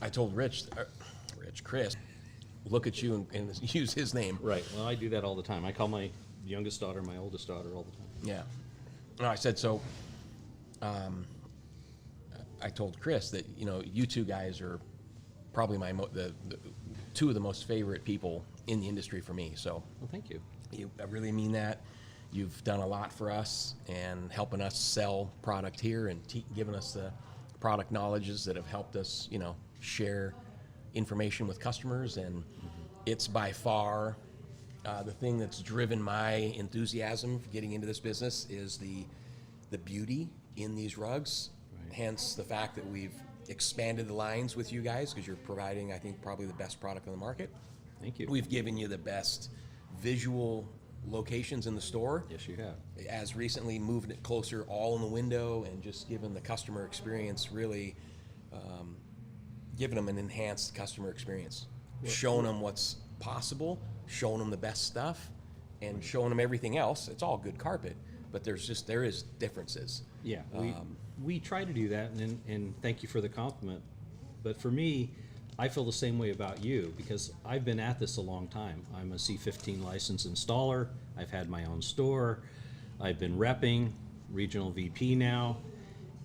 I told Chris, look at you and use his name. Right. Well, I do that all the time. I call my youngest daughter my oldest daughter all the time. Yeah. No, I said so. I told Chris that you two guys are probably the two of the most favorite people in the industry for me. So. Well, thank you. I really mean that. You've done a lot for us and helping us sell product here and giving us the product knowledges that have helped us, share information with customers. And it's by far the thing that's driven my enthusiasm for getting into this business is the beauty in these rugs. Right. Hence the fact that we've expanded the lines with you guys because you're providing, I think, probably the best product on the market. Thank you. We've given you the best visual locations in the store. Yes, you have. As recently moved it closer all in the window and just given the customer experience, really giving them an enhanced customer experience. Showing them what's possible, showing them the best stuff, and showing them everything else. It's all good carpet, but there is differences. Yeah, we try to do that, and thank you for the compliment. But for me, I feel the same way about you because I've been at this a long time. I'm a C15 licensed installer. I've had my own store. I've been repping, regional VP now,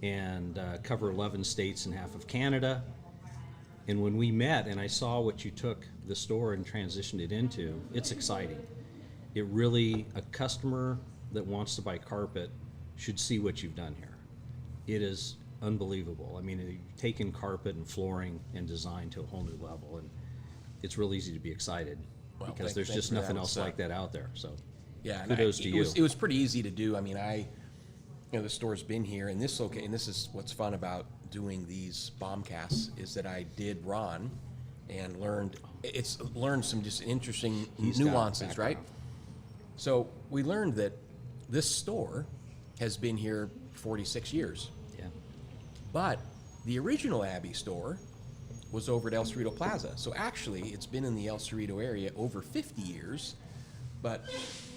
and cover 11 states and half of Canada. And when we met and I saw what you took the store and transitioned it into, it's exciting. It really, a customer that wants to buy carpet should see what you've done here. It is unbelievable. I mean, you've taken carpet and flooring and design to a whole new level, and it's real easy to be excited because there's just nothing else like that out there. So, yeah, kudos to you. It was pretty easy to do. I mean, the store's been here, and this is what's fun about doing these bombcasts is that I did Ron and learned some just interesting nuances, right? So we learned that this store has been here 46 years. Yeah. But the original Abbey store was over at El Cerrito Plaza. So actually, it's been in the El Cerrito area over 50 years, but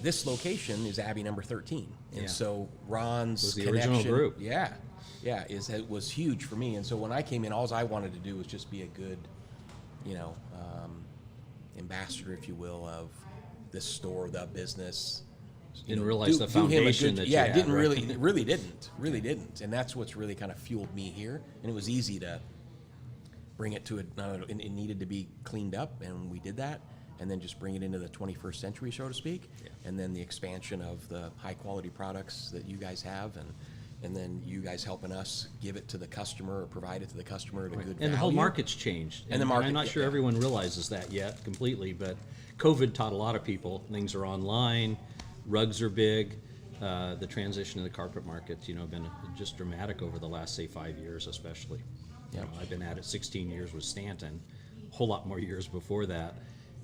this location is Abbey number 13. And so Ron's the connection, original group. It was huge for me. And so when I came in, all I wanted to do was just be a good, ambassador, if you will, of this store, the business. Didn't realize the foundation that you had. Yeah, really didn't. And that's what's really kind of fueled me here. And it was easy to bring it to it needed to be cleaned up, and we did that. And then just bring it into the 21st century, so to speak. Yeah. And then the expansion of the high quality products that you guys have, and then you guys helping us give it to the customer or provide it to the customer at a good value. And the whole market's changed. And the market, I'm not sure everyone realizes that yet completely, but COVID taught a lot of people. Things are online, rugs are big. The transition to the carpet market's been just dramatic over the last, say, 5 years especially. Yeah. I've been at it 16 years with Stanton, a whole lot more years before that.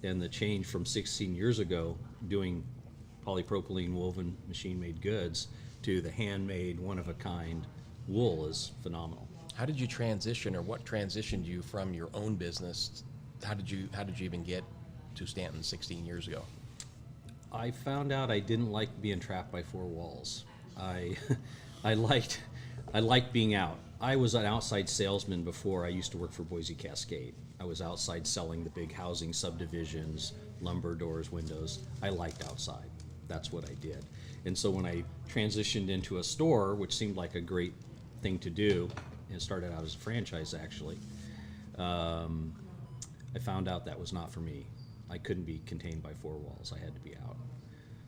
And the change from 16 years ago doing polypropylene woven machine-made goods to the handmade, one-of-a-kind wool is phenomenal. How did you transition, or what transitioned you from your own business? How did you even get to Stanton 16 years ago? I found out I didn't like being trapped by four walls. I liked being out. I was an outside salesman before I used to work for Boise Cascade. I was outside selling the big housing subdivisions, lumber, doors, windows. I liked outside. That's what I did. And so when I transitioned into a store, which seemed like a great thing to do, and started out as a franchise actually, I found out that was not for me. I couldn't be contained by four walls. I had to be out.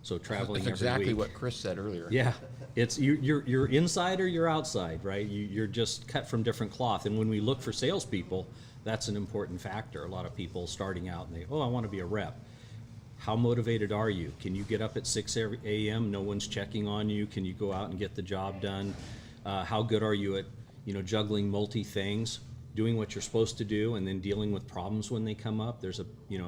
So traveling That's every exactly week, what Chris said earlier. yeah, it's you're inside or you're outside, right? You're just cut from different cloth. And when we look for salespeople, that's an important factor. A lot of people starting out and I want to be a rep. How motivated are you? Can you get up at 6 a.m.? No one's checking on you. Can you go out and get the job done? How good are you at juggling multi things, doing what you're supposed to do, and then dealing with problems when they come up? There's a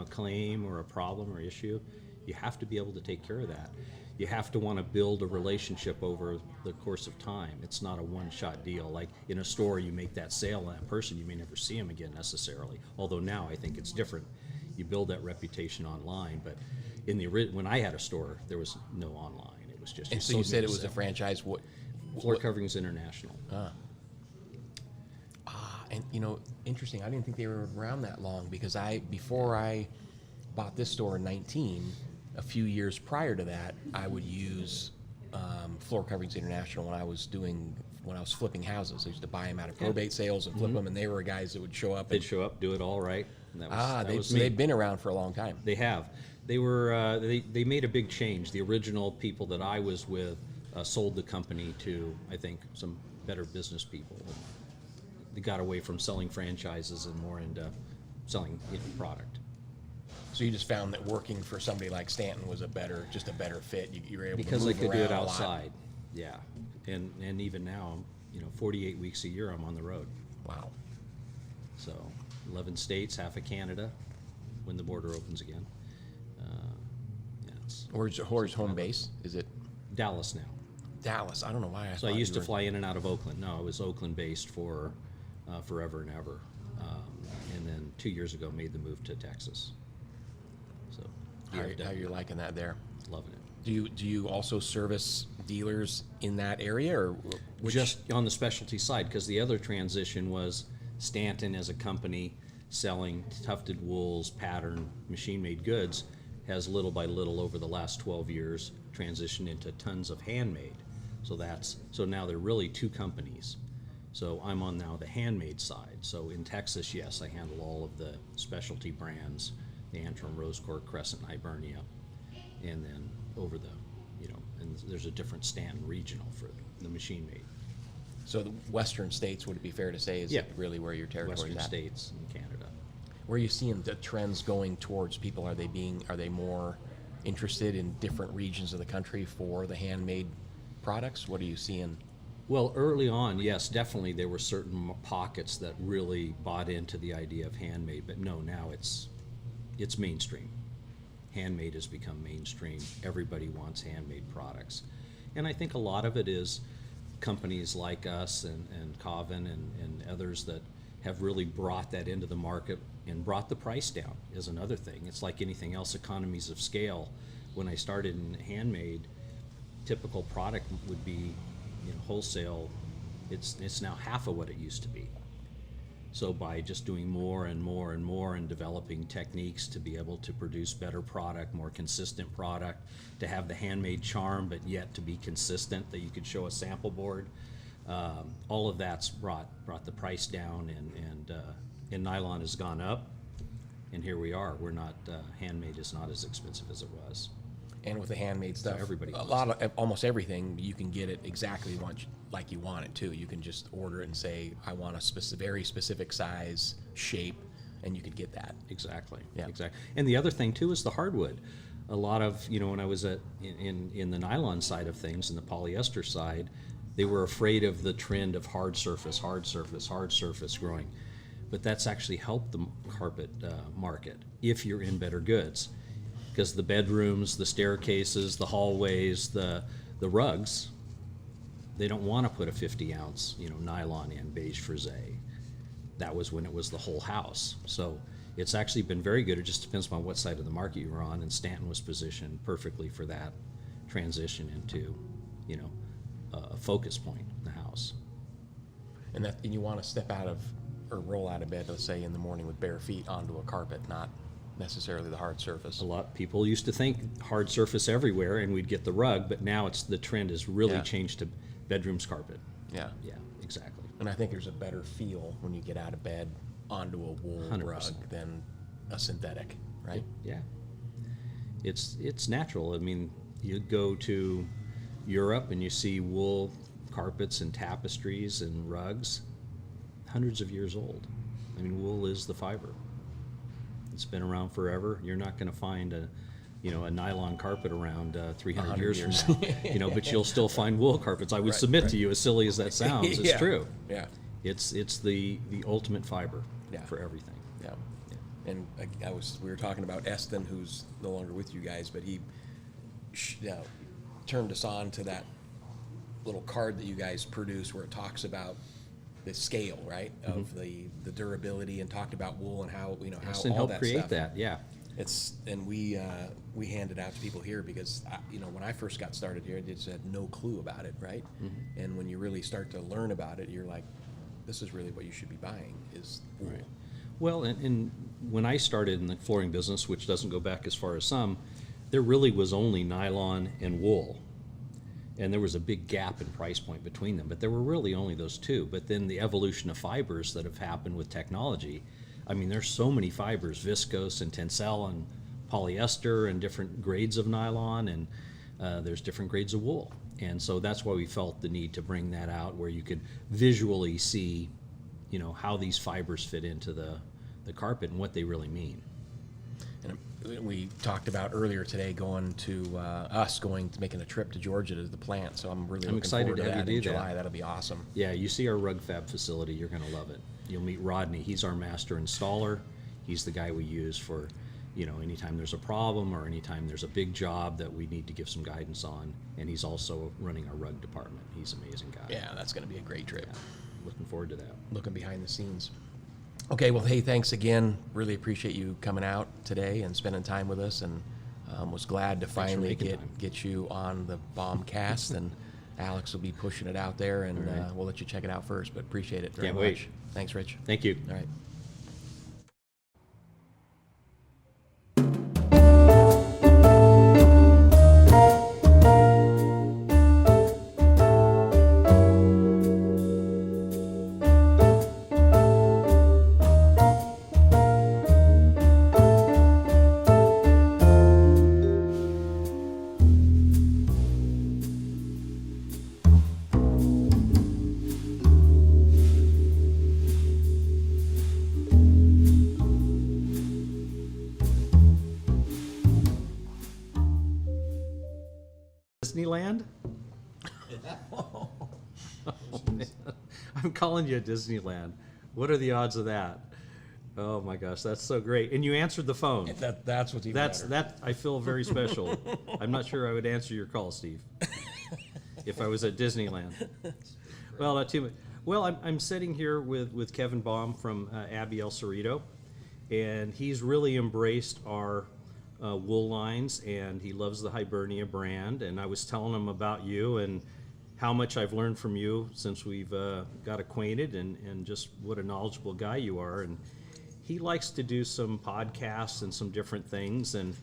claim or a problem or issue. You have to be able to take care of that. You have to want to build a relationship over the course of time. It's not a one-shot deal. Like in a store, you make that sale on that person, you may never see him again necessarily. Although now I think it's different. You build that reputation online, but when I had a store, there was no online. It was just. And so you said it was a franchise. Floor Coverings International. And interesting. I didn't think they were around that long because before I bought this store in 19, a few years prior to that, I would use Floor Coverings International when I was flipping houses. I used to buy them out of probate sales and flip them, and they were guys that would show up. They'd show up, do it all right. And that was so me. they've been around for a long time. They have. They were. They made a big change. The original people that I was with sold the company to, I think, some better business people. They got away from selling franchises and more into selling product. So you just found that working for somebody like Stanton was just a better fit. You were able Because to move I could do it around a lot. outside. Yeah, and even now, 48 weeks a year I'm on the road. Wow. So 11 states, half of Canada, when the border opens again. Where's home base? Is it Dallas now. Dallas? I don't know why I So I thought used you to were- fly in and out of Oakland. No, I was Oakland based for forever and ever. And then 2 years ago made the move to Texas. So How you liking that there? loving it. Do you also service dealers in that area, or Just on the specialty side, because the other transition was Stanton as a company selling tufted wools, pattern, machine-made goods, has little by little over the last 12 years transitioned into tons of handmade. So now they're really two companies. So I'm on now the handmade side. So in Texas, yes, I handle all of the specialty brands, the Antrim, Rose Quartz, Crescent, Hibernia, and then over the, and there's a different Stanton regional for the machine made. So the western states, would it be fair to say, is Yeah. really where your territory Western is at? states and Canada. Where are you seeing the trends going towards people? Are they more interested in different regions of the country for the handmade products? What are you seeing? Well, early on, yes, definitely there were certain pockets that really bought into the idea of handmade, but no, now it's mainstream. Handmade has become mainstream. Everybody wants handmade products. And I think a lot of it is companies like us and Coven and others that have really brought that into the market and brought the price down is another thing. It's like anything else, economies of scale. When I started in handmade, typical product would be, wholesale, it's now half of what it used to be. So by just doing more and more and more and developing techniques to be able to produce better product, more consistent product, to have the handmade charm but yet to be consistent, that you could show a sample board, all of that's brought the price down, and nylon has gone up, and here we are. We're not, handmade is not as expensive as it was. And with the handmade stuff, everybody almost everything, you can get it exactly like you want it too. You can just order it and say, I want a very specific size, shape, and you could get that. Exactly. Yeah. Exactly. And the other thing too is the hardwood. A lot of, when I was in the nylon side of things and the polyester side, they were afraid of the trend of hard surface growing. But that's actually helped the carpet market if you're in better goods. Because the bedrooms, the staircases, the hallways, the rugs, they don't want to put a 50-ounce, nylon in beige frisé. That was when it was the whole house. So it's actually been very good. It just depends upon what side of the market you were on, and Stanton was positioned perfectly for that transition into, a focus point in the house. And you want to step out of or roll out of bed, let's say, in the morning with bare feet onto a carpet, not necessarily the hard surface. A lot of people used to think hard surface everywhere and we'd get the rug, but now the trend has really changed to bedrooms carpet. Yeah. Yeah, exactly. And I think there's a better feel when you get out of bed onto a wool 100%. rug than a synthetic, right? Yeah. It's natural. I mean, you go to Europe and you see wool carpets and tapestries and rugs, hundreds of years old. I mean, wool is the fiber. It's been around forever. You're not going to find a nylon carpet around 300 years from now. But you'll still find wool carpets. I would submit to you, as silly as that sounds, it's true. Yeah. It's the ultimate fiber for everything. Yeah. And we were talking about Stanton, who's no longer with you guys, but he turned us on to that little card that you guys produce where it talks about the scale, right, of the durability, and talked about wool and how how And all help that create stuff. that, yeah. And we hand it out to people here because when I first got started here, I just had no clue about it, right? And when you really start to learn about it, you're like, this is really what you should be buying is wool. Right. Well, and when I started in the flooring business, which doesn't go back as far as some, there really was only nylon and wool. And there was a big gap in price point between them, but there were really only those two. But then the evolution of fibers that have happened with technology, I mean, there's so many fibers, viscose and tencel and polyester and different grades of nylon, and there's different grades of wool. And so that's why we felt the need to bring that out, where you could visually see, you know, how these fibers fit into the carpet and what they really mean. And we talked about earlier today going to making a trip to Georgia to the plant. So I'm looking excited forward to to have that you in do that. July. That'll be awesome. Yeah, you see our rug fab facility, you're gonna love it. You'll meet Rodney, he's our master installer. He's the guy we use for, you know, anytime there's a problem or anytime there's a big job that we need to give some guidance on. And he's also running our rug department. He's an amazing guy. Yeah, that's going to be a great trip. Yeah, looking forward to that. Looking behind the scenes. Okay, well, hey, thanks again. Really appreciate you coming out today and spending time with us, and was glad to finally making time. get you on the Bombcast, and Alex will be pushing it out there, and All right. we'll let you check it out first, but appreciate it very Can't much. wait. Thanks, Rich. Thank you. All right. Disneyland? I'm calling you Disneyland. What are the odds of that? Oh my gosh, that's so great. And you answered the phone. That's what's even That's better. that I feel very special. I'm not sure I would answer your call, Steve, if I was at Disneyland. Well, not too much. Well, I'm sitting here with Kevin Baum from Abbey El Cerrito, and he's really embraced our wool lines, and he loves the Hibernia brand. And I was telling him about you and how much I've learned from you since we've got acquainted, and just what a knowledgeable guy you are. And he likes to do some podcasts and some different things, and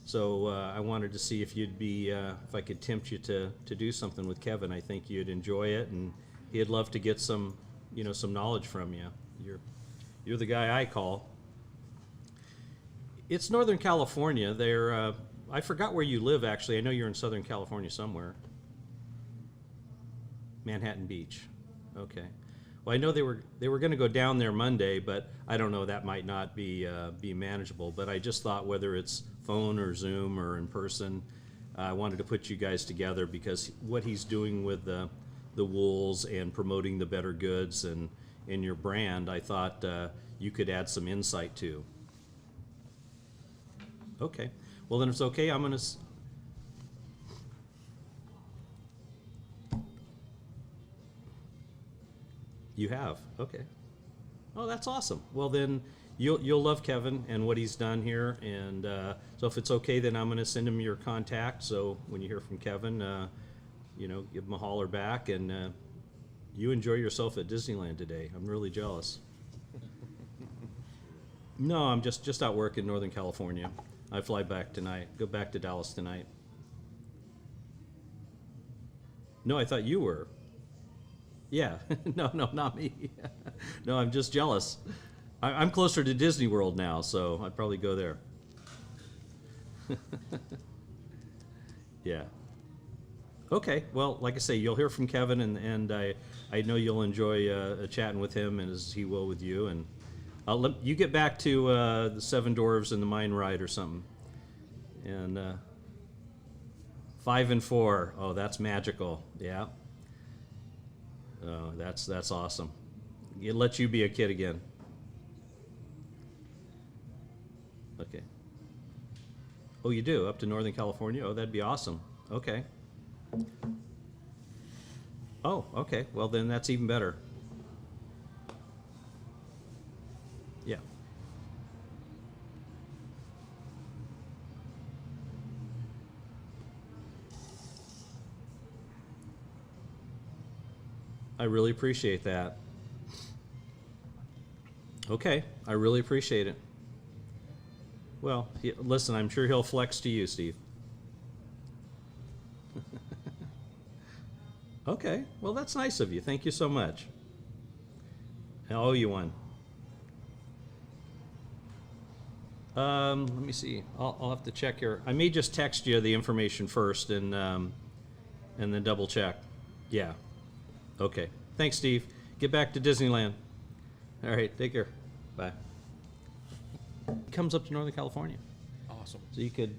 so I wanted to see if you'd be, if I could tempt you to do something with Kevin. I think you'd enjoy it, and he'd love to get some, you know, some knowledge from you. You're the guy I call. It's Northern California. They're, I forgot where you live, actually. I know you're in Southern California somewhere. Manhattan Beach. Okay. Well, I know they were going to go down there Monday, but I don't know, that might not be manageable. But I just thought, whether it's phone or Zoom or in person, I wanted to put you guys together, because what he's doing with the wools and promoting the better goods and in your brand, I thought you could add some insight to. Okay. Well, then, if it's okay, I'm going to... You have? Okay. Oh, that's awesome. Well, then you'll love Kevin and what he's done here. And so if it's okay, then I'm going to send him your contact. So when you hear from Kevin, you know, give him a holler back. And you enjoy yourself at Disneyland today. I'm really jealous. No, I'm just out work in Northern California. I fly back tonight. Go back to Dallas tonight. No, I thought you were. Yeah. No, not me. No, I'm just jealous. I'm closer to Disney World now, so I'd probably go there. Yeah. Okay. Well, like I say, you'll hear from Kevin, and I know you'll enjoy chatting with him, and as he will with you. And I'll let you get back to the Seven Dwarves and the Mine Ride or something. And 5 and 4. Oh, that's magical. Yeah. Oh, that's awesome. It lets you be a kid again. Okay. Oh, you do? Up to Northern California? Oh, that'd be awesome. Okay. Oh, okay. Well, then that's even better. Yeah. I really appreciate that. Okay, I really appreciate it. Well, listen, I'm sure he'll flex to you, Steve. Okay, well, that's nice of you. Thank you so much. I owe you one. Let me see. I'll have to check here. I may just text you the information first and then double check. Yeah. Okay. Thanks, Steve. Get back to Disneyland. All right. Take care. Bye. Comes up to Northern California. Awesome. So you could